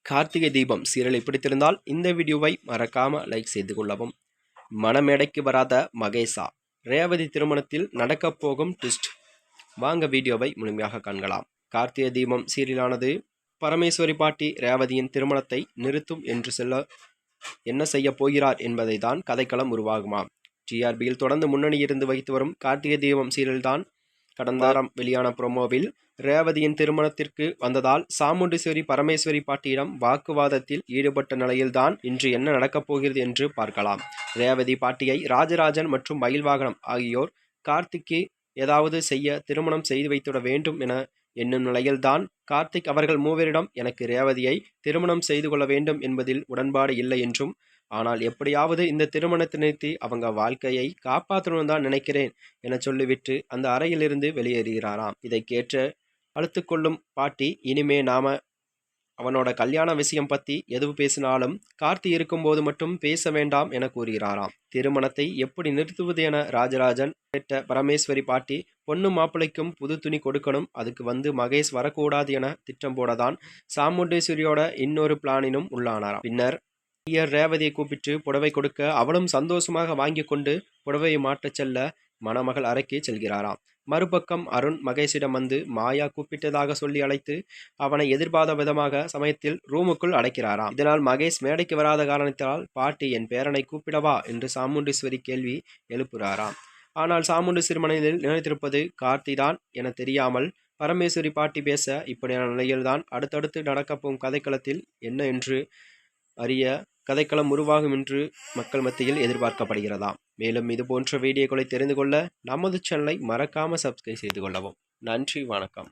கார்த்திகை தீபம் சீரியலை பிடித்திருந்தால் இந்த வீடியோவை மறக்காம லைக் செய்து கொள்ளவும். மணமேடைக்கு வராத மகேஷா, ரேவதி திருமணத்தில் நடக்கப் போகும் ட்விஸ்ட். வாங்க வீடியோவை முழுமையாக காண்கலாம். கார்த்திகை தீபம் சீரியலானது பரமேஸ்வரி பாட்டி ரேவதியின் திருமணத்தை நிறுத்தும் என்று என்ன செய்ய போகிறார் என்பதை தான் கதைக்களம் உருவாகுமாம். டிஆர்பியில் தொடர்ந்து முன்னணியிருந்து வைத்து வரும் கார்த்திகை தீபம் சீரியல் தான் கடந்த வாரம் வெளியான ப்ரோமோவில் ரேவதியின் திருமணத்திற்கு வந்ததால் சாமுண்டீஸ்வரி பரமேஸ்வரி பாட்டியிடம் வாக்குவாதத்தில் ஈடுபட்ட நிலையில்தான் இன்று என்ன நடக்கப் போகிறது என்று பார்க்கலாம். ரேவதி பாட்டியை ராஜராஜன் மற்றும் மயில்வாகனம் ஆகியோர் கார்த்திக்கு ஏதாவது செய்ய திருமணம் செய்து வைத்துவிட வேண்டும் என என்னும் நிலையில்தான் கார்த்திக் அவர்கள் மூவரிடம் எனக்கு ரேவதியை திருமணம் செய்து கொள்ள வேண்டும் என்பதில் உடன்பாடு இல்லை என்றும், ஆனால் எப்படியாவது இந்த திருமணத்தை நிறுத்தி அவங்க வாழ்க்கையை காப்பாற்றணும் தான் நினைக்கிறேன் என சொல்லிவிட்டு அந்த அறையிலிருந்து வெளியேறுகிறாராம். இதை கேட்டு அழுத்துக்கொள்ளும் பாட்டி, இனிமே நாம அவனோட கல்யாண விஷயம் பத்தி எது பேசினாலும் கார்த்தி இருக்கும்போது மட்டும் பேச வேண்டாம் என கூறுகிறாராம். திருமணத்தை எப்படி நிறுத்துவது என ராஜராஜன் கேட்ட பரமேஸ்வரி பாட்டி, பொண்ணு மாப்பிள்ளைக்கும் புது துணி கொடுக்கணும், அதுக்கு மகேஷ் வரக்கூடாது என திட்டம் போடதான் சாமுண்டேஸ்வரியோட இன்னொரு பிளானினும் உள்ளானாராம். பின்னர் ரேவதியை கூப்பிட்டு புடவை கொடுக்க அவளும் சந்தோஷமாக வாங்கி கொண்டு புடவையை மாற்றச் செல்ல மணமகள் அறைக்கு செல்கிறாராம். மறுபக்கம் அருண் மகேஷிடம் வந்து மாயா கூப்பிட்டதாக சொல்லி அழைத்து அவனை எதிர்பார்த்த விதமாக சமயத்தில் ரூமுக்குள் அடைக்கிறாராம். இதனால் மகேஷ் மேடைக்கு வராத காரணத்தால் பாட்டி என் பேரனை கூப்பிடவா என்று சாமுண்டீஸ்வரி கேள்வி எழுப்புகிறாராம். ஆனால் சாமுண்டீஸ்வரி மனதில் நினைத்திருப்பது கார்த்தி தான் என தெரியாமல் பரமேஸ்வரி பாட்டி பேச இப்படியான நிலையில்தான் அடுத்தடுத்து நடக்கப்போகும் கதைக்களத்தில் என்ன என்று அறிய கதைக்களம் உருவாகும் என்று மக்கள் மத்தியில் எதிர்பார்க்கப்படுகிறதாம். மேலும் இது போன்ற வீடியோக்களை தெரிந்து கொள்ள நமது சேனலை மறக்காம சப்ஸ்கிரைப் செய்து கொள்ளவும். நன்றி, வணக்கம்.